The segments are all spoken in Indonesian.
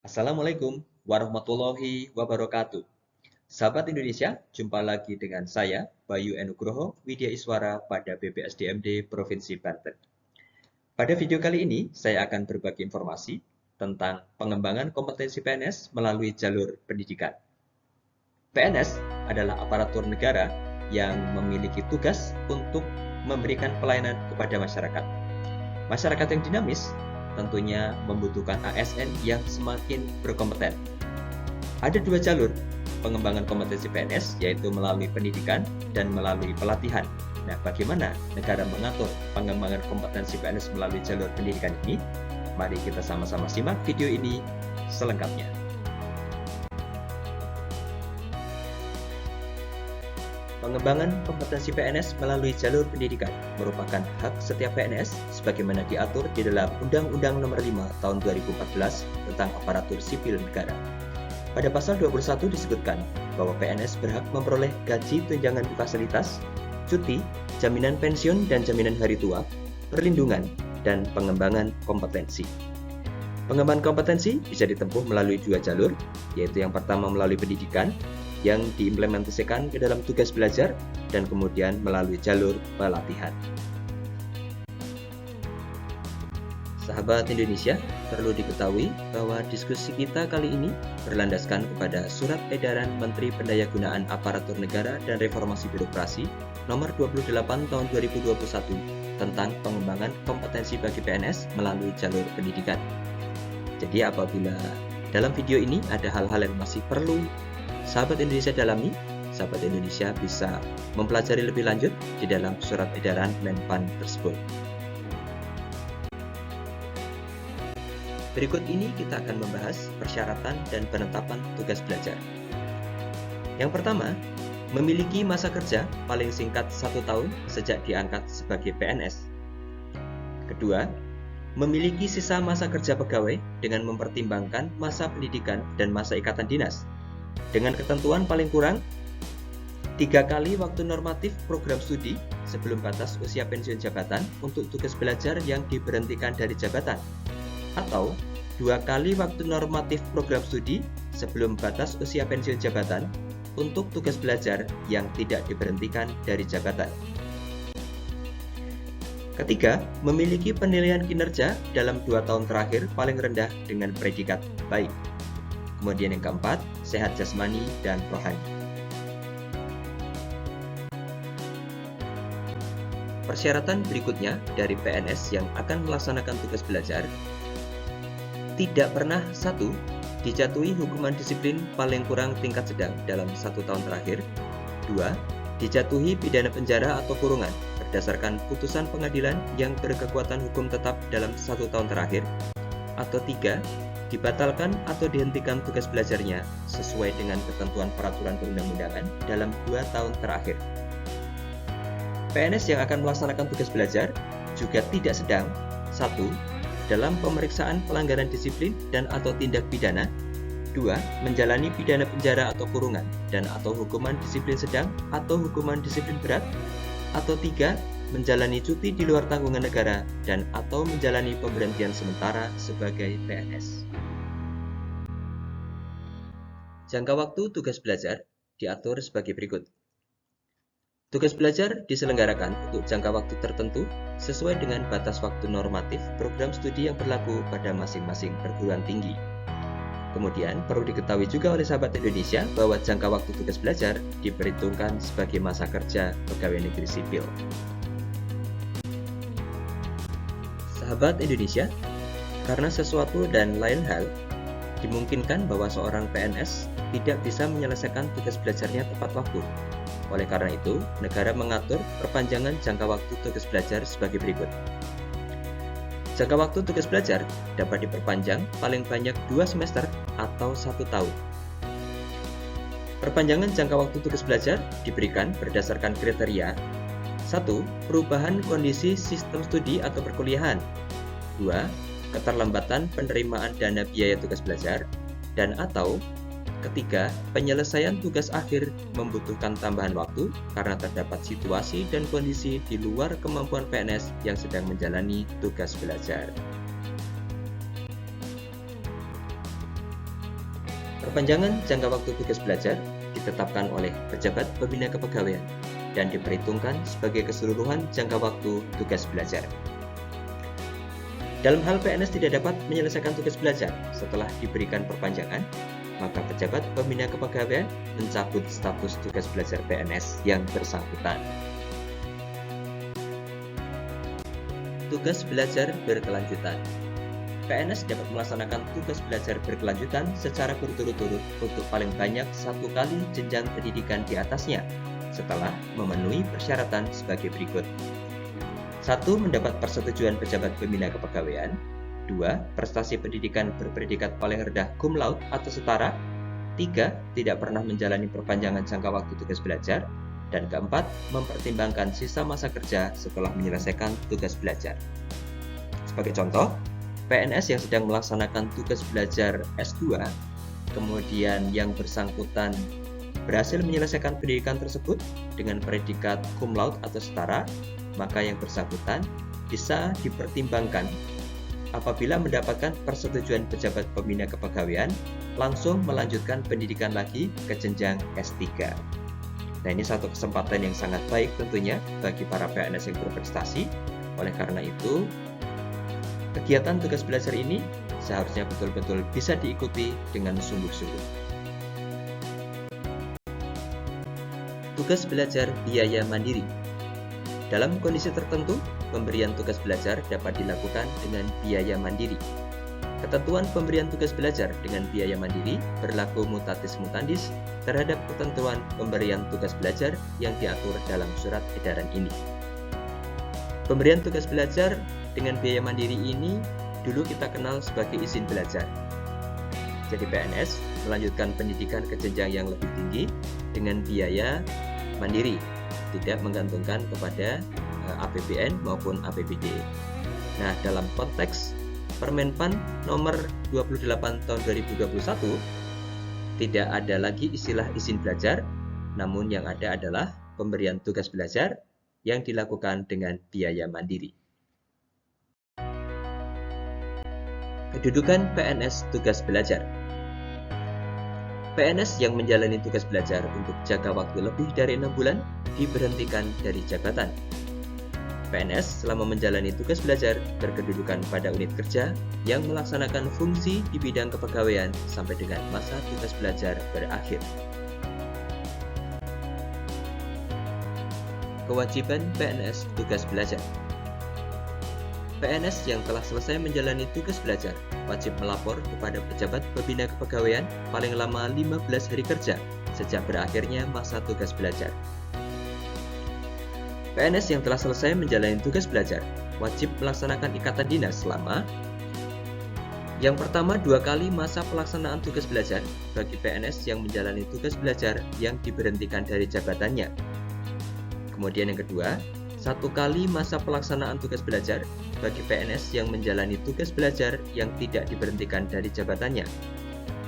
Assalamualaikum warahmatullahi wabarakatuh. Sahabat Indonesia, jumpa lagi dengan saya, Bayu Nugroho Widya Iswara pada BPSDMD Provinsi Banten. Pada video kali ini, saya akan berbagi informasi tentang pengembangan kompetensi PNS melalui jalur pendidikan. PNS adalah aparatur negara yang memiliki tugas untuk memberikan pelayanan kepada masyarakat. Masyarakat yang dinamis tentunya membutuhkan ASN yang semakin berkompeten. Ada dua jalur pengembangan kompetensi PNS, yaitu melalui pendidikan dan melalui pelatihan. Nah, bagaimana negara mengatur pengembangan kompetensi PNS melalui jalur pendidikan ini? Mari kita sama-sama simak video ini selengkapnya. Pengembangan kompetensi PNS melalui jalur pendidikan merupakan hak setiap PNS sebagaimana diatur di dalam Undang-Undang Nomor 5 Tahun 2014 tentang Aparatur Sipil Negara. Pada pasal 21 disebutkan bahwa PNS berhak memperoleh gaji tunjangan fasilitas, cuti, jaminan pensiun dan jaminan hari tua, perlindungan, dan pengembangan kompetensi. Pengembangan kompetensi bisa ditempuh melalui dua jalur, yaitu yang pertama melalui pendidikan, yang diimplementasikan ke dalam tugas belajar, dan kemudian melalui jalur pelatihan. Sahabat Indonesia, perlu diketahui bahwa diskusi kita kali ini berlandaskan kepada Surat Edaran Menteri Pendayagunaan Aparatur Negara dan Reformasi Birokrasi Nomor 28 Tahun 2021 tentang pengembangan kompetensi bagi PNS melalui jalur pendidikan. Jadi apabila dalam video ini ada hal-hal yang masih perlu sahabat Indonesia dalami, sahabat Indonesia bisa mempelajari lebih lanjut di dalam surat edaran Menpan tersebut. Berikut ini kita akan membahas persyaratan dan penetapan tugas belajar. Yang pertama, memiliki masa kerja paling singkat 1 tahun sejak diangkat sebagai PNS. Kedua, memiliki sisa masa kerja pegawai dengan mempertimbangkan masa pendidikan dan masa ikatan dinas, dengan ketentuan paling kurang 3 kali waktu normatif program studi sebelum batas usia pensiun jabatan untuk tugas belajar yang diberhentikan dari jabatan, atau 2 kali waktu normatif program studi sebelum batas usia pensiun jabatan untuk tugas belajar yang tidak diberhentikan dari jabatan. Ketiga, memiliki penilaian kinerja dalam 2 tahun terakhir paling rendah dengan predikat baik. Kemudian yang keempat, sehat jasmani dan rohani. Persyaratan berikutnya dari PNS yang akan melaksanakan tugas belajar: tidak pernah 1. Dijatuhi hukuman disiplin paling kurang tingkat sedang dalam 1 tahun terakhir. 2. Dijatuhi pidana penjara atau kurungan berdasarkan putusan pengadilan yang berkekuatan hukum tetap dalam 1 tahun terakhir. Atau 3. Dibatalkan atau dihentikan tugas belajarnya sesuai dengan ketentuan peraturan perundang-undangan dalam 2 tahun terakhir. PNS yang akan melaksanakan tugas belajar juga tidak sedang 1. Dalam pemeriksaan pelanggaran disiplin dan atau tindak pidana. 2. Menjalani pidana penjara atau kurungan dan atau hukuman disiplin sedang atau hukuman disiplin berat. Atau 3. Menjalani cuti di luar tanggungan negara dan atau menjalani pemberhentian sementara sebagai PNS. Jangka waktu tugas belajar diatur sebagai berikut. Tugas belajar diselenggarakan untuk jangka waktu tertentu sesuai dengan batas waktu normatif program studi yang berlaku pada masing-masing perguruan tinggi. Kemudian perlu diketahui juga oleh sahabat Indonesia bahwa jangka waktu tugas belajar diperhitungkan sebagai masa kerja pegawai negeri sipil. Sahabat Indonesia, karena sesuatu dan lain hal, dimungkinkan bahwa seorang PNS tidak bisa menyelesaikan tugas belajarnya tepat waktu. Oleh karena itu, negara mengatur perpanjangan jangka waktu tugas belajar sebagai berikut. Jangka waktu tugas belajar dapat diperpanjang paling banyak 2 semester atau 1 tahun. Perpanjangan jangka waktu tugas belajar diberikan berdasarkan kriteria: 1. Perubahan kondisi sistem studi atau perkuliahan. 2. Keterlambatan penerimaan dana biaya tugas belajar. Dan atau ketiga, penyelesaian tugas akhir membutuhkan tambahan waktu karena terdapat situasi dan kondisi di luar kemampuan PNS yang sedang menjalani tugas belajar. Perpanjangan jangka waktu tugas belajar ditetapkan oleh pejabat pembina kepegawaian dan diperhitungkan sebagai keseluruhan jangka waktu tugas belajar. Dalam hal PNS tidak dapat menyelesaikan tugas belajar setelah diberikan perpanjangan, maka pejabat pembina kepegawaian mencabut status tugas belajar PNS yang bersangkutan. Tugas belajar berkelanjutan. PNS dapat melaksanakan tugas belajar berkelanjutan secara berturut-turut untuk paling banyak 1 kali jenjang pendidikan di atasnya, setelah memenuhi persyaratan sebagai berikut. 1. Mendapat persetujuan pejabat pembina kepegawaian. 2. Prestasi pendidikan berpredikat paling rendah cum laude atau setara. 3. Tidak pernah menjalani perpanjangan jangka waktu tugas belajar. Dan keempat, mempertimbangkan sisa masa kerja setelah menyelesaikan tugas belajar. Sebagai contoh, PNS yang sedang melaksanakan tugas belajar S2, kemudian yang bersangkutan berhasil menyelesaikan pendidikan tersebut dengan predikat cum laude atau setara, maka yang bersangkutan bisa dipertimbangkan apabila mendapatkan persetujuan pejabat pembina kepegawaian langsung melanjutkan pendidikan lagi ke jenjang S3. Nah, ini satu kesempatan yang sangat baik tentunya bagi para PNS yang berprestasi. Oleh karena itu, kegiatan tugas belajar ini seharusnya betul-betul bisa diikuti dengan sungguh-sungguh. Tugas belajar biaya mandiri. Dalam kondisi tertentu, pemberian tugas belajar dapat dilakukan dengan biaya mandiri. Ketentuan pemberian tugas belajar dengan biaya mandiri berlaku mutatis mutandis terhadap ketentuan pemberian tugas belajar yang diatur dalam surat edaran ini. Pemberian tugas belajar dengan biaya mandiri ini dulu kita kenal sebagai izin belajar. Jadi PNS melanjutkan pendidikan ke jenjang yang lebih tinggi dengan biaya mandiri, tidak menggantungkan kepada APBN maupun APBD. Nah, dalam konteks Permenpan nomor 28 tahun 2021 tidak ada lagi istilah izin belajar, namun yang ada adalah pemberian tugas belajar yang dilakukan dengan biaya mandiri. Kedudukan PNS tugas belajar. PNS yang menjalani tugas belajar untuk jangka waktu lebih dari 6 bulan diberhentikan dari jabatan. PNS selama menjalani tugas belajar berkedudukan pada unit kerja yang melaksanakan fungsi di bidang kepegawaian sampai dengan masa tugas belajar berakhir. Kewajiban PNS tugas belajar. PNS yang telah selesai menjalani tugas belajar wajib melapor kepada pejabat pembina kepegawaian paling lama 15 hari kerja sejak berakhirnya masa tugas belajar. PNS yang telah selesai menjalani tugas belajar wajib melaksanakan ikatan dinas selama yang pertama 2 kali masa pelaksanaan tugas belajar bagi PNS yang menjalani tugas belajar yang diberhentikan dari jabatannya. Kemudian yang kedua, 1 kali masa pelaksanaan tugas belajar bagi PNS yang menjalani tugas belajar yang tidak diberhentikan dari jabatannya.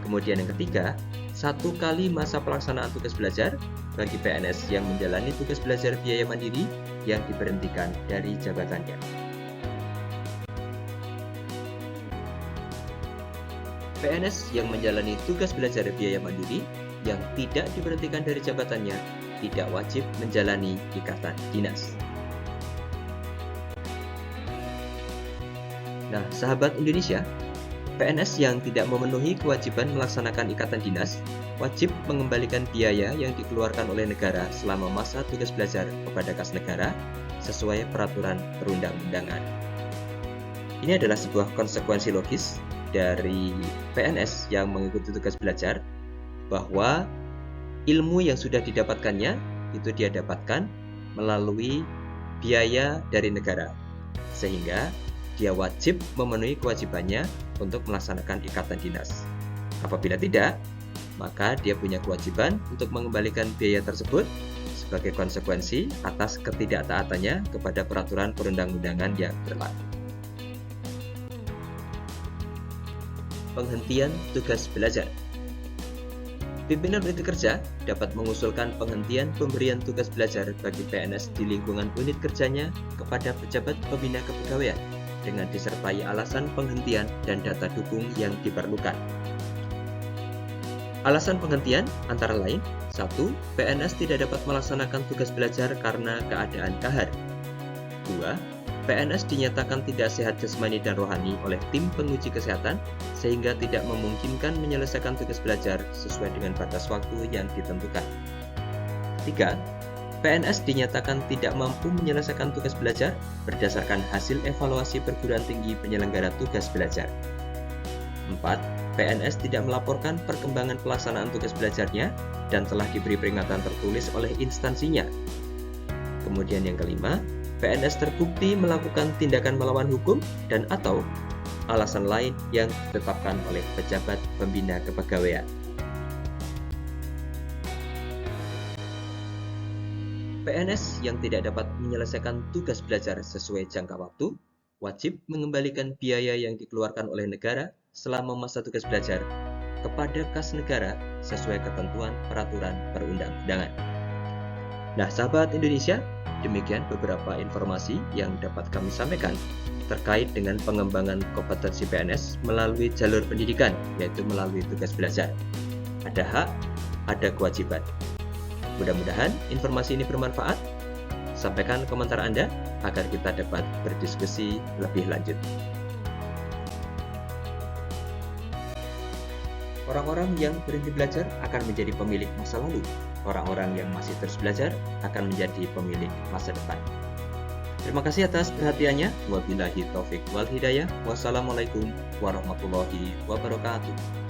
Kemudian yang ketiga, 1 kali masa pelaksanaan tugas belajar bagi PNS yang menjalani tugas belajar biaya mandiri yang diberhentikan dari jabatannya. PNS yang menjalani tugas belajar biaya mandiri yang tidak diberhentikan dari jabatannya tidak wajib menjalani ikatan dinas. Nah, sahabat Indonesia, PNS yang tidak memenuhi kewajiban melaksanakan ikatan dinas wajib mengembalikan biaya yang dikeluarkan oleh negara selama masa tugas belajar kepada kas negara sesuai peraturan perundang-undangan. Ini adalah sebuah konsekuensi logis dari PNS yang mengikuti tugas belajar bahwa ilmu yang sudah didapatkannya itu dia dapatkan melalui biaya dari negara, sehingga dia wajib memenuhi kewajibannya untuk melaksanakan ikatan dinas. Apabila tidak, maka dia punya kewajiban untuk mengembalikan biaya tersebut sebagai konsekuensi atas ketidaktaatannya kepada peraturan perundang-undangan yang berlaku. Penghentian tugas belajar. Pimpinan unit kerja dapat mengusulkan penghentian pemberian tugas belajar bagi PNS di lingkungan unit kerjanya kepada pejabat pembina kepegawaian dengan disertai alasan penghentian dan data dukung yang diperlukan. Alasan penghentian antara lain: 1. PNS tidak dapat melaksanakan tugas belajar karena keadaan kahar. 2. PNS dinyatakan tidak sehat jasmani dan rohani oleh tim penguji kesehatan sehingga tidak memungkinkan menyelesaikan tugas belajar sesuai dengan batas waktu yang ditentukan. 3. PNS dinyatakan tidak mampu menyelesaikan tugas belajar berdasarkan hasil evaluasi perguruan tinggi penyelenggara tugas belajar. 4. PNS tidak melaporkan perkembangan pelaksanaan tugas belajarnya dan telah diberi peringatan tertulis oleh instansinya. Kemudian yang kelima, PNS terbukti melakukan tindakan melawan hukum dan atau alasan lain yang ditetapkan oleh pejabat pembina kepegawaian. PNS yang tidak dapat menyelesaikan tugas belajar sesuai jangka waktu wajib mengembalikan biaya yang dikeluarkan oleh negara selama masa tugas belajar kepada kas negara sesuai ketentuan peraturan perundang-undangan. Nah, sahabat Indonesia, demikian beberapa informasi yang dapat kami sampaikan terkait dengan pengembangan kompetensi PNS melalui jalur pendidikan, yaitu melalui tugas belajar. Ada hak, ada kewajiban. Mudah-mudahan informasi ini bermanfaat. Sampaikan komentar Anda agar kita dapat berdiskusi lebih lanjut. Orang-orang yang berhenti belajar akan menjadi pemilik masa lalu. Orang-orang yang masih terus belajar akan menjadi pemilik masa depan. Terima kasih atas perhatiannya. Wabillahi taufik wal hidayah. Wassalamualaikum warahmatullahi wabarakatuh.